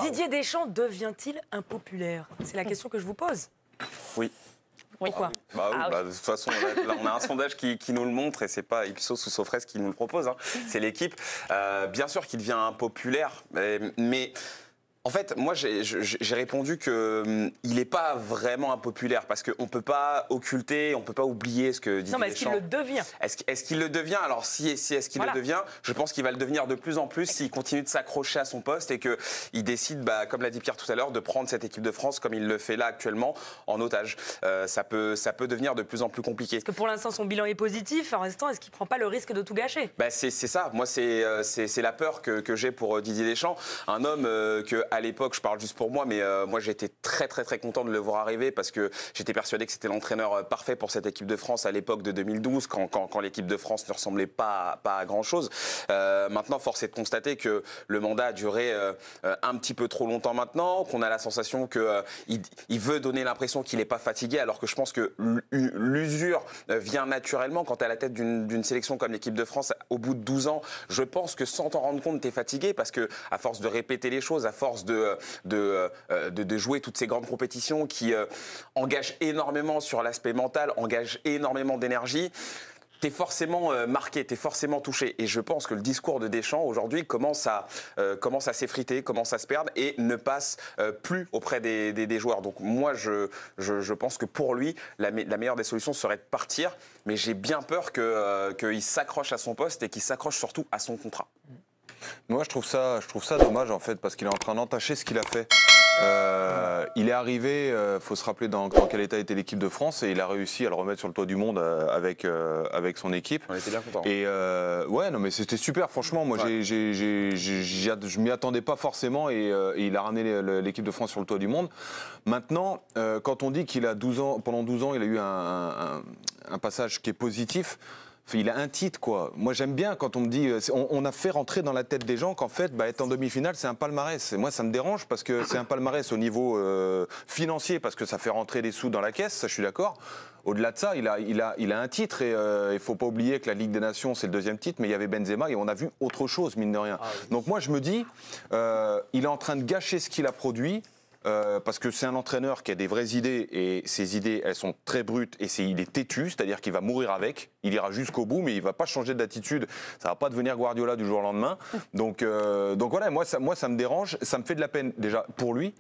Didier Deschamps devient-il impopulaire? C'est la question que je vous pose. Oui. Pourquoi? De toute façon, là, on a un sondage qui nous le montre et c'est pas Ipsos ou Sofres qui nous le propose, hein. C'est l'équipe. Bien sûr qu'il devient impopulaire, mais en fait, moi, j'ai répondu qu'il n'est pas vraiment impopulaire parce qu'on ne peut pas occulter, on ne peut pas oublier ce que dit Deschamps. Non, mais est-ce qu'il le devient? Est-ce qu'il le devient? Alors, si est-ce qu'il le devient, je pense qu'il va le devenir de plus en plus s'il continue de s'accrocher à son poste et qu'il décide, comme l'a dit Pierre tout à l'heure, de prendre cette équipe de France comme il le fait là actuellement en otage. Ça peut devenir de plus en plus compliqué. Parce que pour l'instant, son bilan est positif. En restant, est-ce qu'il ne prend pas le risque de tout gâcher? C'est ça. Moi, c'est la peur que j'ai pour Didier Deschamps. Un homme qu'à l'époque, je parle juste pour moi, mais moi j'étais très content de le voir arriver parce que j'étais persuadé que c'était l'entraîneur parfait pour cette équipe de France à l'époque de 2012 quand l'équipe de France ne ressemblait pas à grand chose. Maintenant, force est de constater que le mandat a duré un petit peu trop longtemps maintenant, qu'on a la sensation qu'il veut donner l'impression qu'il n'est pas fatigué, alors que je pense que l'usure vient naturellement quand tu es à la tête d'une sélection comme l'équipe de France au bout de 12 ans. Je pense que sans t'en rendre compte, tu es fatigué parce que à force de répéter les choses, à force de jouer toutes ces grandes compétitions qui engagent énormément sur l'aspect mental, engagent énormément d'énergie, t'es forcément marqué, t'es forcément touché. Et je pense que le discours de Deschamps aujourd'hui commence à s'effriter, commence à se perdre et ne passe plus auprès des joueurs. Donc moi, je pense que pour lui, la meilleure des solutions serait de partir. Mais j'ai bien peur qu'il s'accroche à son poste et qu'il s'accroche surtout à son contrat. Moi, je trouve ça dommage, en fait, parce qu'il est en train d'entacher ce qu'il a fait. Il est arrivé, faut se rappeler dans quel état était l'équipe de France, et il a réussi à le remettre sur le toit du monde avec son équipe. On était bien contents. Et ouais, non, mais c'était super, franchement. Moi, je m'y attendais pas forcément, et il a ramené l'équipe de France sur le toit du monde. Maintenant, quand on dit qu'il a 12 ans, pendant 12 ans, il a eu un passage qui est positif. Il a un titre, quoi. Moi, j'aime bien quand on me dit... On a fait rentrer dans la tête des gens qu'en fait, être en demi-finale, c'est un palmarès. Et moi, ça me dérange parce que c'est un palmarès au niveau financier, parce que ça fait rentrer des sous dans la caisse, ça, je suis d'accord. Au-delà de ça, il a un titre et il ne faut pas oublier que la Ligue des Nations, c'est le deuxième titre, mais il y avait Benzema et on a vu autre chose, mine de rien. Donc moi, je me dis, il est en train de gâcher ce qu'il a produit. Parce que c'est un entraîneur qui a des vraies idées et ces idées, elles sont très brutes et il est têtu, c'est-à-dire qu'il va mourir avec, il ira jusqu'au bout mais il ne va pas changer d'attitude, ça ne va pas devenir Guardiola du jour au lendemain. Donc voilà, moi ça me dérange, ça me fait de la peine déjà pour lui.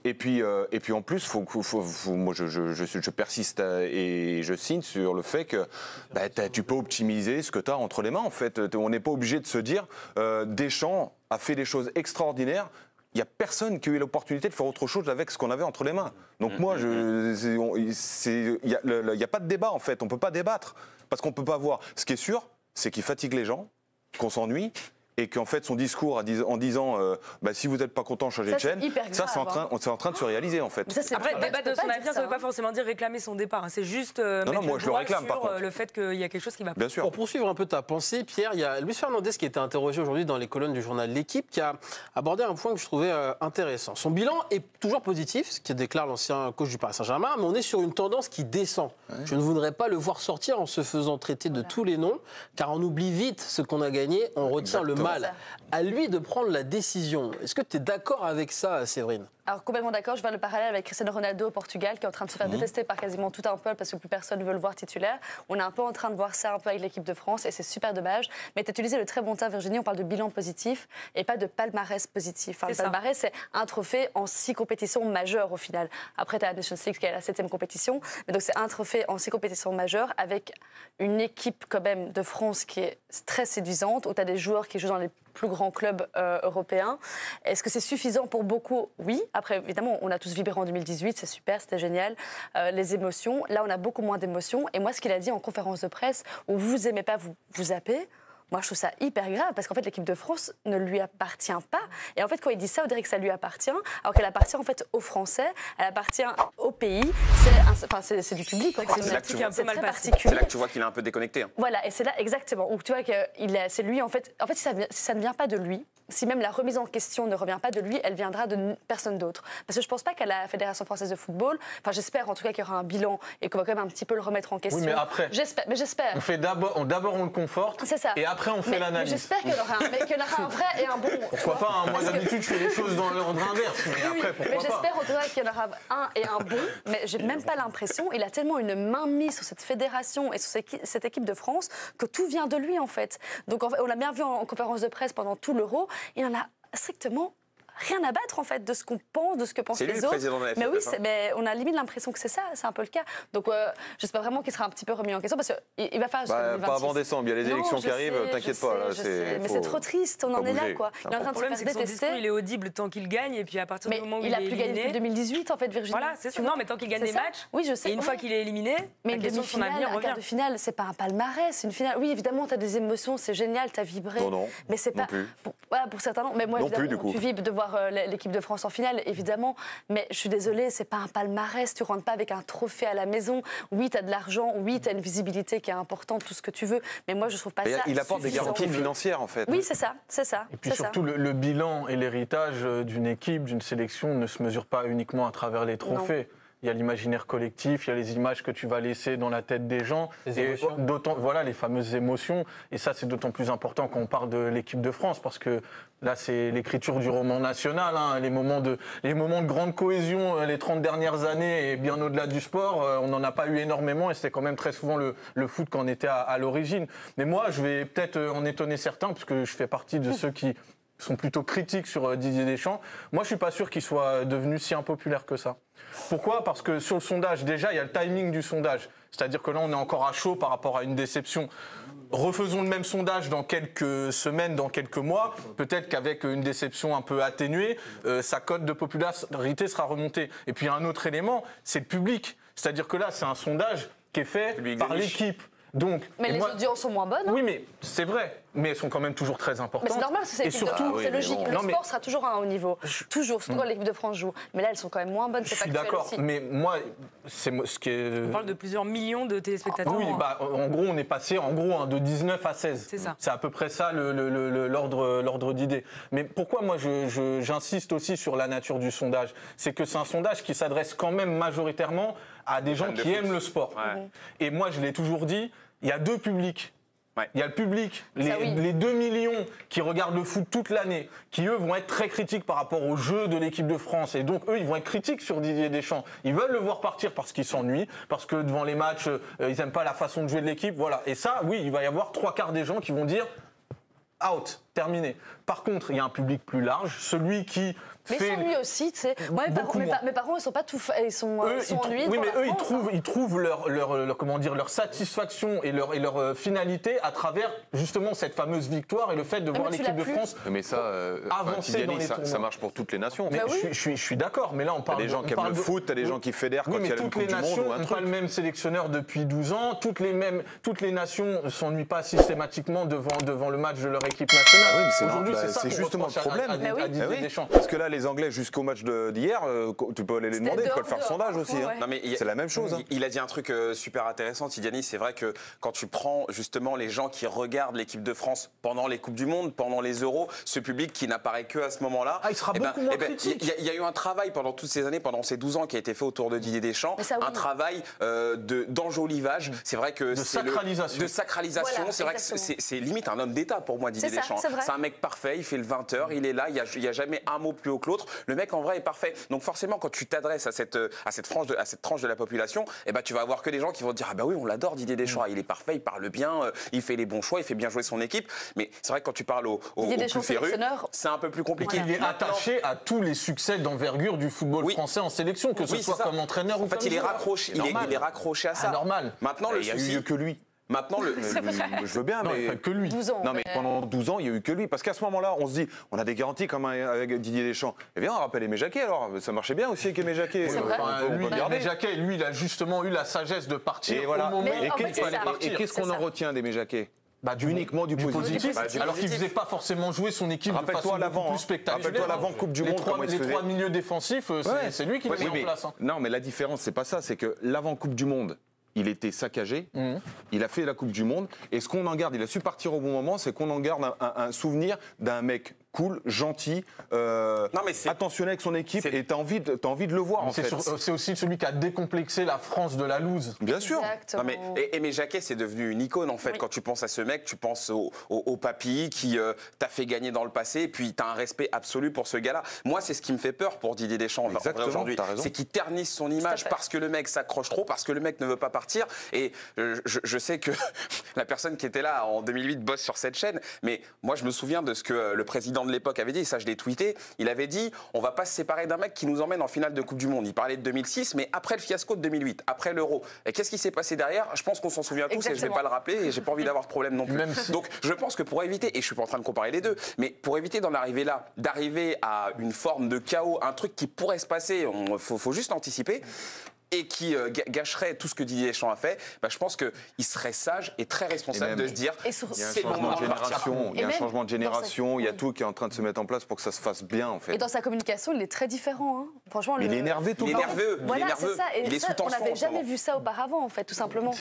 Et puis en plus, moi je persiste et je signe sur le fait que tu peux optimiser ce que tu as entre les mains en fait. On n'est pas obligé de se dire Deschamps a fait des choses extraordinaires. Il n'y a personne qui a eu l'opportunité de faire autre chose avec ce qu'on avait entre les mains. Donc moi, il n'y a pas de débat en fait, on ne peut pas débattre. Parce qu'on ne peut pas voir. Ce qui est sûr, c'est qu'il fatigue les gens, qu'on s'ennuie. Et qu'en fait, son discours en disant si vous n'êtes pas content, changez de chaîne, ça, c'est en train de se réaliser, en fait. Après, débattre de son avenir, ça ne veut pas forcément dire réclamer son départ. C'est juste moi, je le réclame, par contre. Le fait qu'il y a quelque chose qui va pas. Bien sûr. Pour poursuivre un peu ta pensée, Pierre, il y a Luis Fernandez qui a été interrogé aujourd'hui dans les colonnes du journal L'Équipe, qui a abordé un point que je trouvais intéressant. Son bilan est toujours positif, ce que déclare l'ancien coach du Paris Saint-Germain, mais on est sur une tendance qui descend. Ouais. Je ne voudrais pas le voir sortir en se faisant traiter de tous les noms, car on oublie vite ce qu'on a gagné, on retient le mal. À lui de prendre la décision. Est-ce que tu es d'accord avec ça, Séverine? Alors complètement d'accord, je vois le parallèle avec Cristiano Ronaldo au Portugal qui est en train de se faire détester par quasiment tout un peuple parce que plus personne ne veut le voir titulaire. On est un peu en train de voir ça un peu avec l'équipe de France et c'est super dommage. Mais tu as utilisé le très bon terme, Virginie, on parle de bilan positif et pas de palmarès positif. Enfin, le palmarès, c'est un trophée en 6 compétitions majeures au final. Après, tu as la Nations League qui est la 7e compétition. Mais donc c'est un trophée en 6 compétitions majeures avec une équipe quand même de France qui est très séduisante, où tu as des joueurs qui jouent dans les plus grands clubs européens. Est-ce que c'est suffisant pour beaucoup? Oui. Après, évidemment, on a tous vibré en 2018, c'est super, c'était génial. Les émotions, là, on a beaucoup moins d'émotions. Et moi, ce qu'il a dit en conférence de presse, où vous aimez pas vous zappez, moi, je trouve ça hyper grave parce qu'en fait, l'équipe de France ne lui appartient pas. Et en fait, quand il dit ça, on dirait que ça lui appartient, alors qu'elle appartient en fait aux Français, elle appartient au pays. C'est du public. C'est là que tu vois, c'est là que tu vois qu'il est un peu déconnecté. Voilà, et c'est là exactement où tu vois que c'est lui en fait. En fait, si ça ne vient pas de lui. si même la remise en question ne revient pas de lui, elle viendra de personne d'autre. Parce que je ne pense pas qu'à la Fédération française de football, enfin j'espère en tout cas qu'il y aura un bilan et qu'on va quand même un petit peu le remettre en question. Oui, mais après, j'espère. on fait d'abord on le conforte, c'est ça. et après on fait l'analyse. J'espère qu'il y aura un vrai et un bon. Pourquoi pas, hein, moi d'habitude je fais les choses dans l'ordre inverse, mais Oui, après pourquoi mais pas. j'espère en tout cas qu'il y en aura un et un bon, mais j'ai même pas l'impression. Il a tellement une main mise sur cette fédération et sur cette équipe de France que tout vient de lui en fait. Donc on l'a bien vu en conférence de presse pendant tout l'Euro, il en a strictement rien à battre en fait de ce qu'on pense, de ce que pensent C'est lui les le autres. président de la Mais oui, FFF, hein. mais on a limite l'impression que c'est ça, c'est un peu le cas. Donc j'espère vraiment qu'il sera un petit peu remis en question parce qu'il va faire jusqu'en 2026. Pas avant décembre, il y a les élections qui arrivent, t'inquiète pas. Là, mais c'est trop triste, on en est là quoi. Il est en train Le de se problème, faire c'est que son détester. discours, il est audible tant qu'il gagne, et puis à partir Mais du moment où il il a est plus gagné éliminé... depuis 2018 en fait, Virginie. Voilà, c'est ça. Non, mais tant qu'il gagne C'est des ça. matchs, Oui, je sais. et une fois qu'il est éliminé, Mais la une question de son demi-finale, avenir un quart revient. de finale, c'est pas un palmarès, c'est une finale. Oui, évidemment, tu as des émotions, c'est génial, tu as vibré. Non, mais c'est non pas. plus. Pour certains, non. Mais moi, Non plus, évidemment, du coup. tu vibres de voir l'équipe de France en finale, évidemment. Mais je suis désolée, c'est pas un palmarès. Tu rentres pas avec un trophée à la maison. Oui, tu as de l'argent. Oui, tu as une visibilité qui est importante, tout ce que tu veux. Mais moi, je trouve pas ça. Il apporte des suffisant. garanties financières en fait. Oui, c'est ça, c'est ça. Et puis c'est ça. surtout, le bilan et l'héritage d'une équipe, d'une sélection ne se mesurent pas uniquement à travers les trophées. Il y a l'imaginaire collectif, il y a les images que tu vas laisser dans la tête des gens. Les et émotions. voilà, les fameuses émotions. Et ça, c'est d'autant plus important quand on parle de l'équipe de France, parce que là, c'est l'écriture du roman national, hein, les moments de grande cohésion les 30 dernières années et bien au-delà du sport, on n'en a pas eu énormément et c'était quand même très souvent le foot qu'en était à l'origine. Mais moi, je vais peut-être en étonner certains, parce que je fais partie de ceux qui sont plutôt critiques sur Didier Deschamps. Moi, je suis pas sûr qu'il soit devenu si impopulaire que ça. Pourquoi ? Parce que sur le sondage, déjà, il y a le timing du sondage. C'est-à-dire que là, on est encore à chaud par rapport à une déception. Refaisons le même sondage dans quelques semaines, dans quelques mois. Peut-être qu'avec une déception un peu atténuée, sa cote de popularité sera remontée. Et puis, il y a un autre élément, c'est le public. C'est-à-dire que là, c'est un sondage qui est fait Public par des niches. l'équipe. Donc, Mais et les moi- audiences sont moins bonnes. Oui, mais c'est vrai. Mais elles sont quand même toujours très importantes. Mais c'est normal, c'est Et l'équipe de surtout, France, oui, c'est mais logique. bon. Le Non, mais- sport sera toujours à un haut niveau. Toujours, surtout quand l'équipe de France joue. Mais là, elles sont quand même moins bonnes, je c'est suis factuel d'accord. aussi. Mais moi, c'est ce qui est. On parle de plusieurs millions de téléspectateurs. Oui, bah, en gros, on est passé de 19 à 16. C'est ça. C'est à peu près ça l'ordre d'idée. Mais pourquoi moi j'insiste aussi sur la nature du sondage ? C'est que c'est un sondage qui s'adresse quand même majoritairement à des gens fans de qui foot. aiment le sport. Ouais. Et moi, je l'ai toujours dit, il y a deux publics. Ouais. Il y a le public, oui. les 2 millions qui regardent le foot toute l'année, qui eux vont être très critiques par rapport au jeu de l'équipe de France. Et donc eux, ils vont être critiques sur Didier Deschamps. Ils veulent le voir partir parce qu'ils s'ennuient, parce que devant les matchs, ils n'aiment pas la façon de jouer de l'équipe. Voilà. Et ça, oui, il va y avoir 3/4 des gens qui vont dire out, terminé. Par contre, il y a un public plus large, celui qui Mais fait... ils s'ennuient aussi, tu sais. Moi, Beaucoup moins. mes parents, ils sont pas tout, ils sont Eux, ennuyés. oui, devant mais la eux, France, hein. ils trouvent leur satisfaction et leur finalité à travers justement cette fameuse victoire et le fait de voir mais tu l'équipe l'as de plus. France Mais ça, avancer Tidiane, dans les ça tournois. marche pour toutes les nations. Mais Bah oui. je suis d'accord, mais là on T'as parle des gens on qui aiment parle le de- foot, t'as des gens qui fédèrent Oui, quand il y mais a une toutes Coupe les du Monde nations ou un n'ont truc. pas le même sélectionneur depuis 12 ans. Toutes les nations ne s'ennuient pas systématiquement devant le match de leur équipe nationale. Ah oui, mais c'est Aujourd'hui, normal, c'est ça c'est qu'on justement reproche le problème. à Bah oui. Didier Ah oui. Deschamps. Parce que là, les Anglais, jusqu'au match d'hier, tu peux aller les C'était demander, tu peux dehors, le faire dehors. sondage aussi. Ouais, hein. ouais. Non, mais C'est la même chose. hein. Il a dit un truc super intéressant, Tidiane. C'est vrai que quand tu prends justement les gens qui regardent l'équipe de France pendant les Coupes du Monde, pendant les Euros, ce public qui n'apparaît que à ce moment-là, Ah, il sera beaucoup moins critique. Il y a eu un travail pendant toutes ces années, pendant ces 12 ans qui a été fait autour de Didier Deschamps, Mais ça, oui. un travail d'enjolivage. C'est vrai que sacralisation. de sacralisation. Voilà, C'est vrai que exactement. c'est limite un homme d'État pour moi, Didier C'est ça, Deschamps. c'est vrai. C'est un mec parfait, il fait le 20h, il est là, il y a jamais un mot plus haut que l'autre. Le mec en vrai est parfait. Donc forcément, quand tu t'adresses à cette tranche de la population, eh ben, tu vas avoir que des gens qui vont te dire ah bah oui, on l'adore Didier Deschamps, il est parfait, il parle bien, il fait les bons choix, il fait bien jouer son équipe. Mais c'est vrai que quand tu parles aux Didier Deschamps, plus férus, sélectionneur. c'est un peu plus compliqué. Il est attaché à tous les succès d'envergure du football Oui. français en sélection, que ce Oui, soit c'est ça. comme entraîneur ou En fait, comme il est joueur. raccroché, Normal. il est raccroché à ça. Anormal. Maintenant, le Il y a souci, eu que lui. maintenant le Je veux bien, Non, mais. pas que lui. 12 ans. Non, mais pendant 12 ans, il n'y a eu que lui. Parce qu'à ce moment-là, on se dit, on a des garanties comme avec Didier Deschamps. Eh bien, on rappelle Aimé Jacquet alors. Ça marchait bien aussi avec Aimé Jacquet. C'est vrai. On peut Lui, le garder. Jacquet, lui, il a justement eu la sagesse de partir Et voilà. au moment Mais où en il fait, c'est fallait ça. partir. Et qu'est-ce qu'on C'est en ça. retient d'Aimé Jacquet Bah, Uniquement du positif. Bah, du alors qu'il ne positif. faisait pas forcément jouer son équipe de Rappelle-toi façon à l'avant, beaucoup hein. plus spectaculaire. Rappelle-toi à l'avant Coupe du Monde, comment il se Les faisait. 3 milieux défensifs, c'est lui qui les Oui, met en mais- place. hein. Non, mais la différence, c'est pas ça. C'est que l'avant Coupe du Monde, il était saccagé. Il a fait la Coupe du Monde. Et ce qu'on en garde, il a su partir au bon moment, c'est qu'on en garde un souvenir d'un mec cool, gentil, mais c'est- attentionné avec son équipe, c'est- et t'as envie de le voir, en fait. C'est aussi celui qui a décomplexé la France de la loose. Bien sûr. Exactement. Non, mais Aimé Jacquet, c'est devenu une icône en fait. Oui. Quand tu penses à ce mec, tu penses au papy qui t'a fait gagner dans le passé, et puis t'as un respect absolu pour ce gars-là. Moi, c'est ce qui me fait peur pour Didier Deschamps en vrai, Exactement, aujourd'hui. t'as raison. C'est qu'il ternisse son image fait. parce que le mec s'accroche trop, parce que le mec ne veut pas partir. Et je sais que la personne qui était là en 2008 bosse sur cette chaîne, mais moi, je me souviens de ce que le président de l'époque avait dit, et ça, je l'ai tweeté. Il avait dit on va pas se séparer d'un mec qui nous emmène en finale de Coupe du Monde. Il parlait de 2006, mais après le fiasco de 2008, après l'Euro. Et qu'est-ce qui s'est passé derrière? Je pense qu'on s'en souvient tous et je vais Exactement. pas le rappeler et j'ai pas envie d'avoir de problème non plus. Même si- Donc je pense que pour éviter, et je suis pas en train de comparer les deux, mais pour éviter d'en arriver là, d'arriver à une forme de chaos, un truc qui pourrait se passer, faut juste anticiper, et qui gâcherait tout ce que Didier Deschamps a fait, bah, je pense qu'il serait sage et très responsable Et même- de se dire Et sur- Il y a un c'est le changement moment de de partir. génération, il y a Et un même changement de dans sa- génération, il y a tout qui est en train de se mettre en place pour que ça se fasse bien, en fait. Et dans sa communication, il est très différent. Hein. Franchement, Il est énervé tout Il le est temps. nerveux, il est Voilà, nerveux. c'est ça. Et Il est ça, sous on tension en n'avait ce jamais moment. vu ça auparavant, en fait, tout simplement.